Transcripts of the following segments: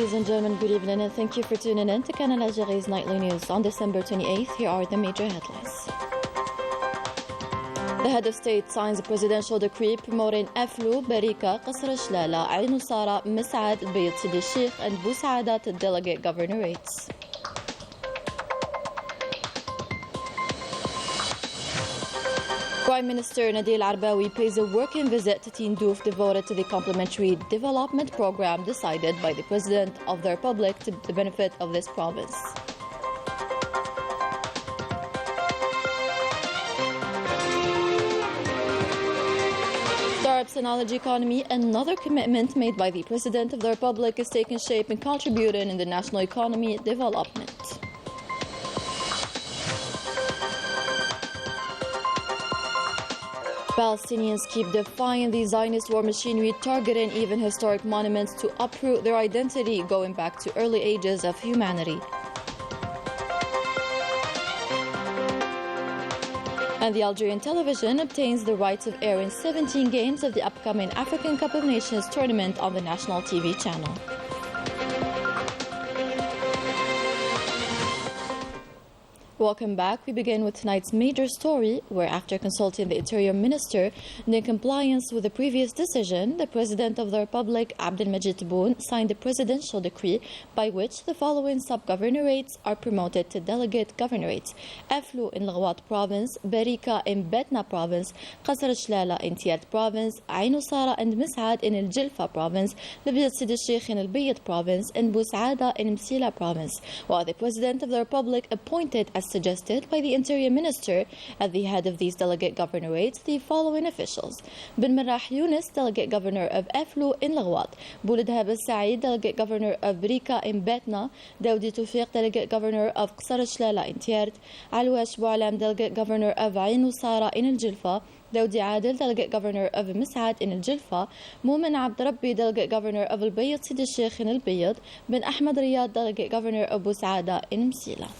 Ladies and gentlemen, good evening and thank you for tuning in to Canal Algérie's nightly news on December 28th. Here are the major headlines. The head of state signs a presidential decree promoting Aflou, Barika, Qasr Shlala, Ain Sara, Mis'ad, Bayt Sidi Sheikh and Bousaada to delegate governorates. Prime Minister Nadil Arbawi pays a working visit to Tindouf devoted to the complementary development program decided by the President of the Republic to the benefit of this province. Startups and knowledge economy, another commitment made by the President of the Republic is taking shape and contributing in the national economy development. Palestinians keep defying the Zionist war machinery, targeting even historic monuments to uproot their identity going back to early ages of humanity. And the Algerian television obtains the rights of airing 17 games of the upcoming African Cup of Nations tournament on the national TV channel. Welcome back. We begin with tonight's major story, where after consulting the Interior Minister and in compliance with the previous decision, the President of the Republic, Abdelmajid Tebboune, signed a presidential decree by which the following sub-governorates are promoted to delegate governorates: Aflou in Lghawat Province, Barika in Betna Province, Qasr Shlala in Tiart Province, Ain Sara and Mis'ad in El Jilfa Province, Bayt Sidi Sheikh in El Bayt Province, and Bousaada in Msila Province, while the President of the Republic appointed as suggested by the Interior Minister at the head of these delegate governorates the following officials: Ben Marrah Yunus, Delegate Governor of Aflou in Lghawat; Bouled Hab Al Said, Delegate Governor of Barika in Betna; Daoudi Toufiq, Delegate Governor of Qasr Shlala in Tiart; Alwash Boualam, Delegate Governor of Ain Sara in El Jilfa; Daoudi Adel, Delegate Governor of Mis'ad in El Jilfa; Moumen Abd Rabbi, Delegate Governor of El Bayt Sidi Sheikh in El Bayt; Ben Ahmed Riyad, Delegate Governor of Bousaada in Msila.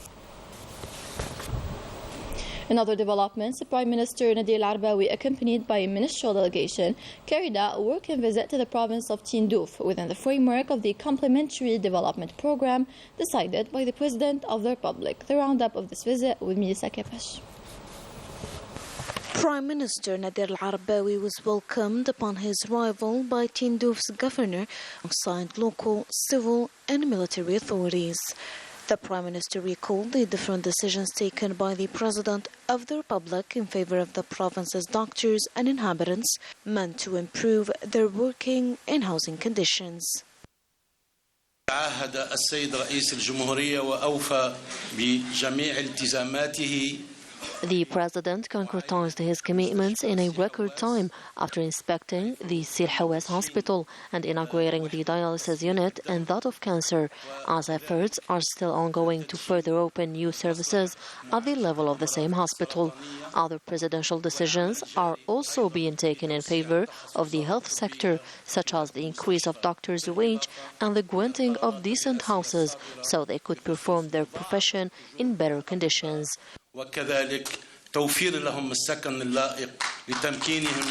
In other developments, the Prime Minister Nadil Arbawi, accompanied by a ministerial delegation, carried out a working visit to the province of Tindouf within the framework of the complementary development program decided by the President of the Republic. The roundup of this visit with Melissa Kepesh. Prime Minister Nadil Arbawi was welcomed upon his arrival by Tindouf's governor alongside local, civil and military authorities. The Prime Minister recalled the different decisions taken by the President of the Republic in favor of the province's doctors and inhabitants, meant to improve their working and housing conditions. عاهد السيد رئيس الجمهورية وأوفى بجميع التزاماته. The President concretized his commitments in a record time after inspecting the Sir Hawes Hospital and inaugurating the dialysis unit and that of cancer, as efforts are still ongoing to further open new services at the level of the same hospital. Other presidential decisions are also being taken in favor of the health sector, such as the increase of doctors' wage and the granting of decent houses so they could perform their profession in better conditions. وكذلك توفير لهم السكن اللائق لتمكينهم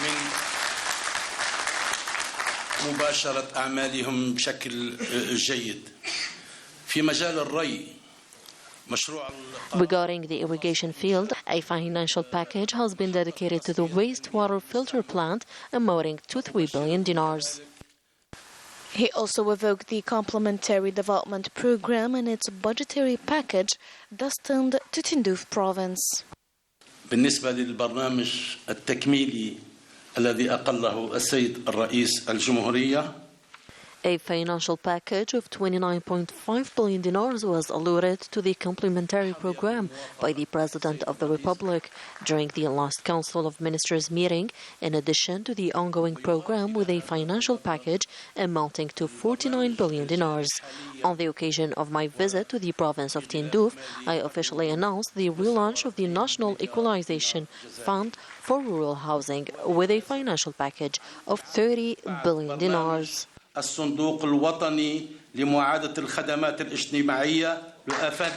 من مباشرة أعمالهم بشكل جيد. في مجال الري مشروع. Regarding the irrigation field, a financial package has been dedicated to the wastewater filter plant amounting to 3 billion dinars. He also evoked the complementary development program and its budgetary package destined to Tindouf province. بالنسبة للبرنامج التكميلي الذي أقله السيد الرئيس الجمهورية. A financial package of 29.5 billion dinars was allotted to the complementary program by the President of the Republic during the last Council of Ministers meeting, in addition to the ongoing program with a financial package amounting to 49 billion dinars. On the occasion of my visit to the province of Tindouf, I officially announced the relaunch of the National Equalization Fund for Rural Housing with a financial package of 30 billion dinars. الصندوق الوطني لمعادة الخدمات الاجتماعية لآفات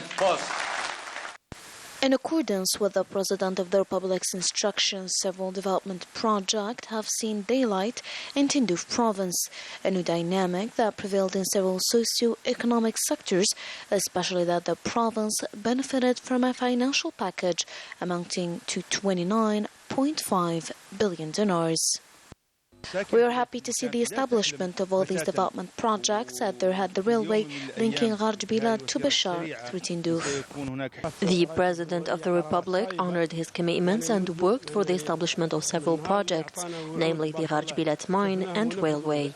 In accordance with the President of the Republic's instructions, several development projects have seen daylight in Tindouf province, a new dynamic that prevailed in several socio-economic sectors, especially that the province benefited from a financial package amounting to $29.5 billion. We are happy to see the establishment of all these development projects at their head, the railway linking Gharj to Bashar through Tindouf. The President of the Republic honored his commitments and worked for the establishment of several projects, namely the Gharj mine and railway.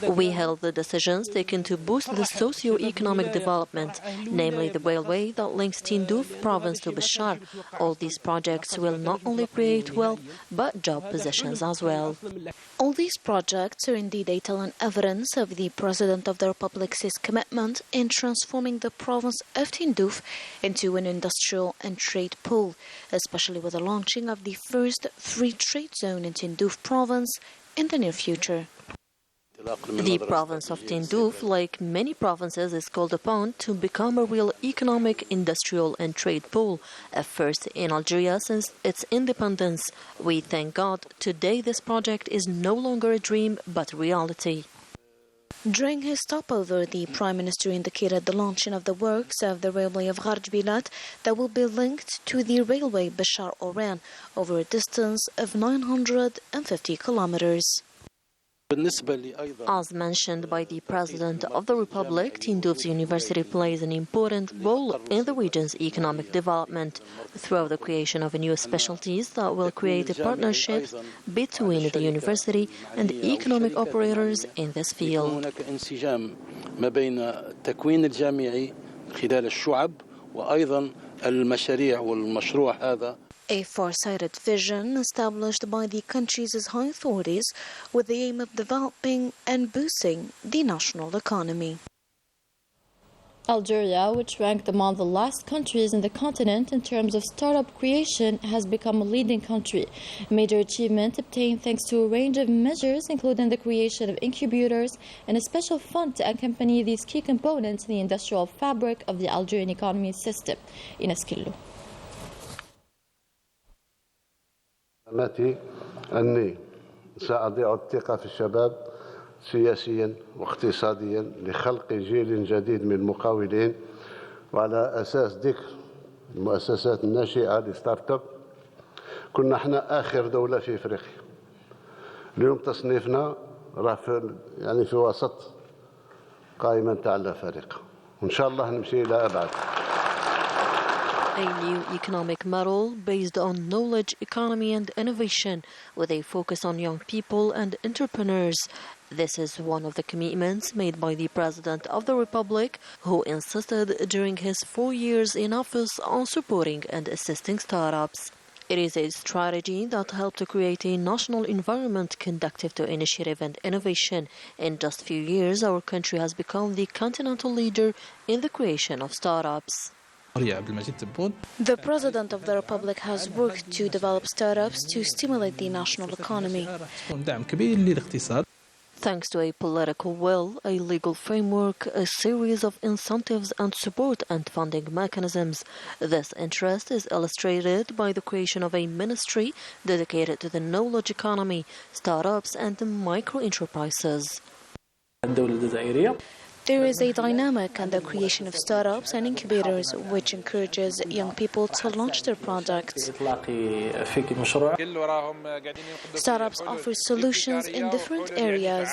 We hailed the decisions taken to boost the socio-economic development, namely the railway that links Tindouf province to Bashar. All these projects will not only create wealth, but job positions as well. All these projects are indeed a telling evidence of the President of the Republic's commitment in transforming the province of Tindouf into an industrial and trade pool, especially with the launching of the first free trade zone in Tindouf province in the near future. The province of Tindouf, like many provinces, is called upon to become a real economic, industrial and trade pool, a first in Algeria since its independence. We thank God today this project is no longer a dream but reality. During his stopover, the Prime Minister indicated the launching of the works of the railway of Gharj that will be linked to the railway Bashar-Oran over a distance of 950 kilometers. As mentioned by the President of the Republic, Tindouf's university plays an important role in the region's economic development through the creation of new specialties that will create a partnership between the university and economic operators in this field. A far-sighted vision established by the country's high authorities with the aim of developing and boosting the national economy. Algeria, which ranked among the last countries in the continent in terms of startup creation, has become a leading country. A major achievement obtained thanks to a range of measures, including the creation of incubators and a special fund to accompany these key components in the industrial fabric of the Algerian economy system. Ines Killu. أني سأضيع الثقة في الشباب سياسيا واقتصاديا لخلق جيل جديد من المقاولين وعلى أساس ذكر المؤسسات الناشئة لستارت اب. كنا احنا آخر دولة في إفريقيا. اليوم تصنيفنا راه في وسط قائمة تاع الأفارقة. وإن شاء الله نمشي إلى أبعد. A new economic model based on knowledge, economy and innovation with a focus on young people and entrepreneurs. This is one of the commitments made by the President of the Republic, who insisted during his 4 years in office on supporting and assisting startups. It is a strategy that helped to create a national environment conducive to initiative and innovation. In just a few years, our country has become the continental leader in the creation of startups. The President of the Republic has worked to develop startups to stimulate the national economy. Thanks to a political will, a legal framework, a series of incentives and support and funding mechanisms, this interest is illustrated by the creation of a ministry dedicated to the knowledge economy, startups and micro-enterprises. There is a dynamic and the creation of startups and incubators which encourages young people to launch their projects. Startups offer solutions in different areas.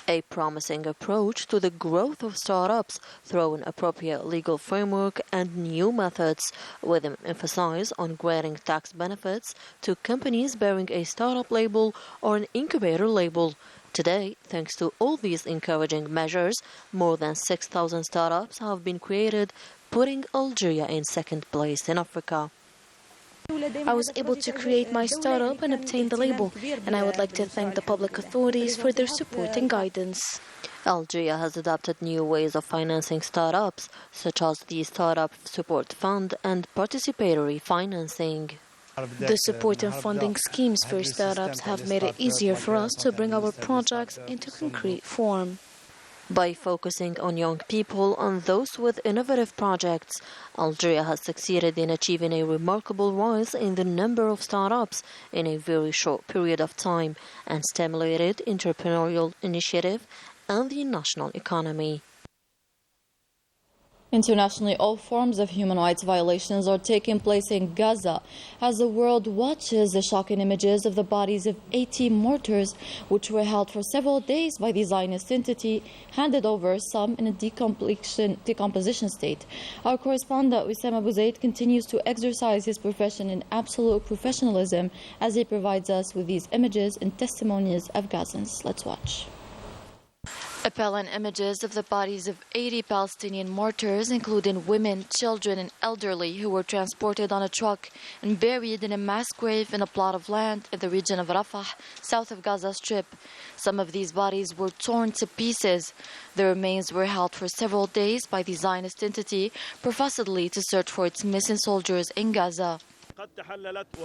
A promising approach to the growth of startups through an appropriate legal framework and new methods, with an emphasis on granting tax benefits to companies bearing a startup label or an incubator label. Today, thanks to all these encouraging measures, more than 6,000 startups have been created, putting Algeria in second place in Africa. I was able to create my startup and obtain the label, and I would like to thank the public authorities for their support and guidance. Algeria has adopted new ways of financing startups, such as the Startup Support Fund and participatory financing. The support and funding schemes for startups have made it easier for us to bring our projects into concrete form. By focusing on young people and those with innovative projects, Algeria has succeeded in achieving a remarkable rise in the number of startups in a very short period of time and stimulated entrepreneurial initiative and the national economy. Internationally, all forms of human rights violations are taking place in Gaza as the world watches the shocking images of the bodies of 80 martyrs, which were held for several days by the Zionist entity, handed over, some in a decomposition state. Our correspondent Wissam Abu Zaid continues to exercise his profession in absolute professionalism as he provides us with these images and testimonies of Gazans. Let's watch. Appalling images of the bodies of 80 Palestinian martyrs, including women, children, and elderly, who were transported on a truck and buried in a mass grave in a plot of land in the region of Rafah, south of Gaza Strip. Some of these bodies were torn to pieces. The remains were held for several days by the Zionist entity, professedly to search for its missing soldiers in Gaza.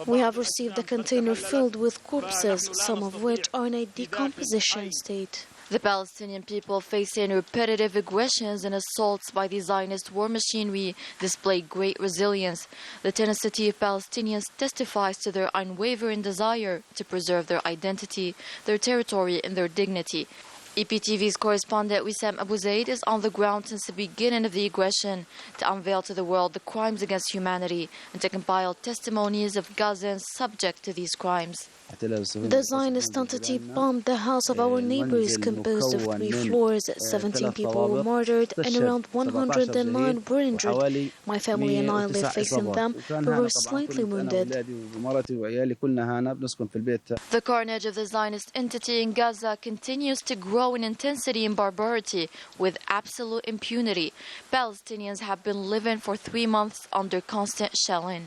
We have received a container filled with corpses, some of which are in a decomposition state. The Palestinian people, facing repetitive aggressions and assaults by the Zionist war machinery, display great resilience. The tenacity of Palestinians testifies to their unwavering desire to preserve their identity, their territory, and their dignity. EPTV's correspondent Wissam Abu Zaid is on the ground since the beginning of the aggression to unveil to the world the crimes against humanity and to compile testimonies of Gazans subject to these crimes. The Zionist entity bombed the house of our neighbors, composed of 3 floors. 17 people were martyred and around 109 were injured. My family and I live facing them, but were slightly wounded. The carnage of the Zionist entity in Gaza continues to grow in intensity and barbarity with absolute impunity. Palestinians have been living for 3 months under constant shelling.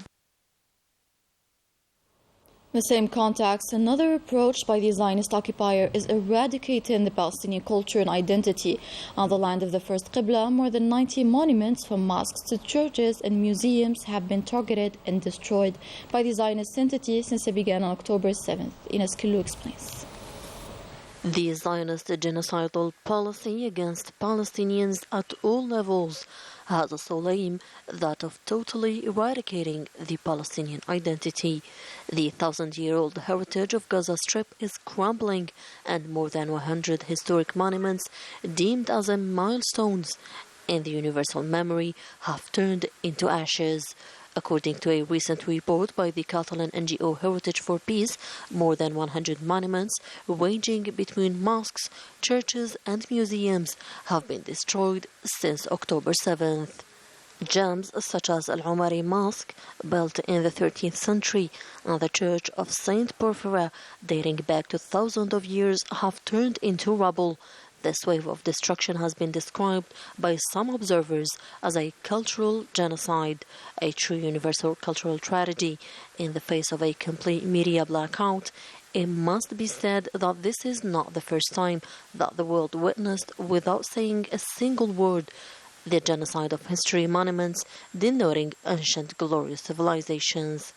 The same context, another approach by the Zionist occupier is eradicating the Palestinian culture and identity. On the land of the first Qibla, more than 90 monuments from mosques to churches and museums have been targeted and destroyed by the Zionist entity since it began on October 7th. Ines Killu explains. The Zionist genocidal policy against Palestinians at all levels has a sole aim, that of totally eradicating the Palestinian identity. The 1,000-year-old heritage of Gaza Strip is crumbling, and more than 100 historic monuments deemed as milestones in the universal memory have turned into ashes. According to a recent report by the Catalan NGO Heritage for Peace, more than 100 monuments ranging between mosques, churches and museums have been destroyed since October 7th. Gems such as Al-Umari Mosque, built in the 13th century, and the Church of Saint Porphyra, dating back to thousands of years, have turned into rubble. This wave of destruction has been described by some observers as a cultural genocide, a true universal cultural tragedy. In the face of a complete media blackout, it must be said that this is not the first time that the world witnessed, without saying a single word, the genocide of history monuments denoting ancient glorious civilizations.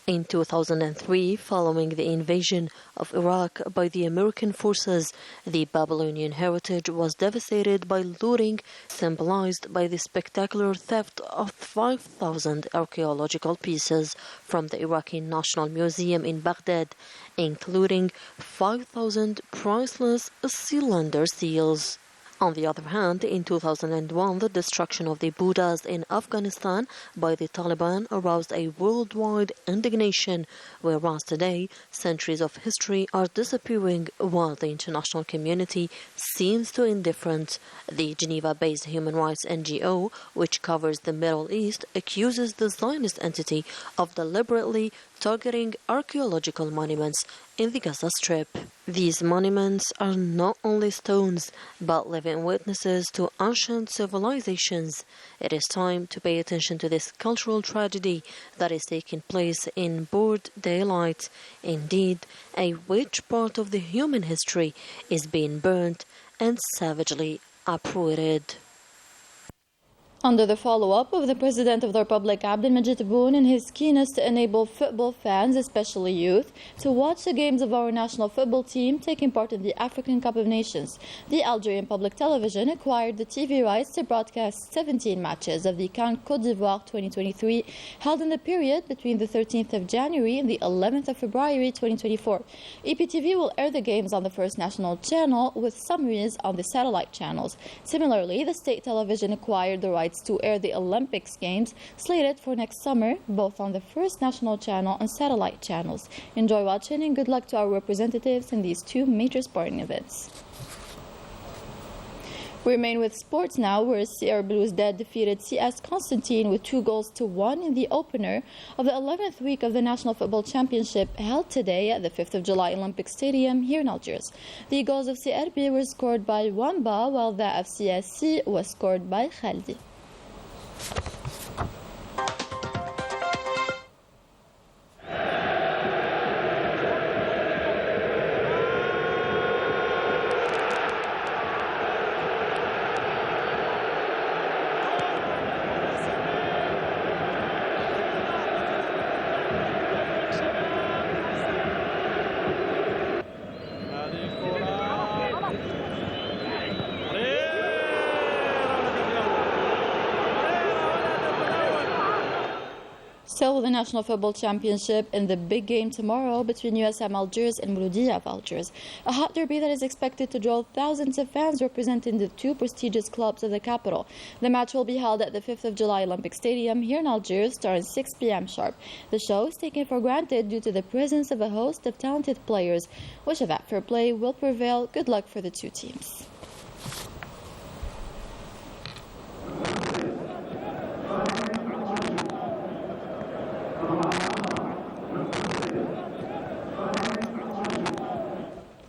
In 2003, following the invasion of Iraq by the American forces, the Babylonian heritage was devastated by looting, symbolized by the spectacular theft of 5,000 archaeological pieces from the Iraqi National Museum in Baghdad, including 5,000 priceless cylinder seals. On the other hand, in 2001, the destruction of the Buddhas in Afghanistan by the Taliban aroused a worldwide indignation, whereas today, centuries of history are disappearing while the international community seems too indifferent. The Geneva-based human rights NGO, which covers the Middle East, accuses the Zionist entity of deliberately targeting archaeological monuments in the Gaza Strip. These monuments are not only stones, but living witnesses to ancient civilizations. It is time to pay attention to this cultural tragedy that is taking place in broad daylight. Indeed, a rich part of the human history is being burnt and savagely uprooted. Under the follow-up of the President of the Republic, Abdelmajid Tebboune, in his keenness to enable football fans, especially youth, to watch the games of our national football team taking part in the African Cup of Nations, the Algerian Public Television acquired the TV rights to broadcast 17 matches of the CAN Côte d'Ivoire 2023, held in the period between the 13th of January and the 11th of February 2024. EPTV will air the games on the first national channel with summaries on the satellite channels. Similarly, the state television acquired the rights to air the Olympics Games slated for next summer, both on the first national channel and satellite channels. Enjoy watching and good luck to our representatives in these two major sporting events. We remain with sports now, where CR Belouizdad defeated CS Constantine with 2-1 in the opener of the 11th week of the National Football Championship held today at the 5th of July Olympic Stadium here in Algiers. The goals of CRB were scored by Wamba, while that of CSC was scored by Khaldi. Still with the National Football Championship in the big game tomorrow between USM Algiers and Mouloudia of Algiers. A hot derby that is expected to draw thousands of fans representing the two prestigious clubs of the capital. The match will be held at the 5th of July Olympic Stadium here in Algiers, starting 6 p.m. sharp. The show is taken for granted due to the presence of a host of talented players. Wish that fair play will prevail. Good luck for the two teams.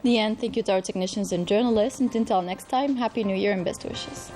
The end. Thank you to our technicians and journalists, and until next time, Happy New Year and best wishes.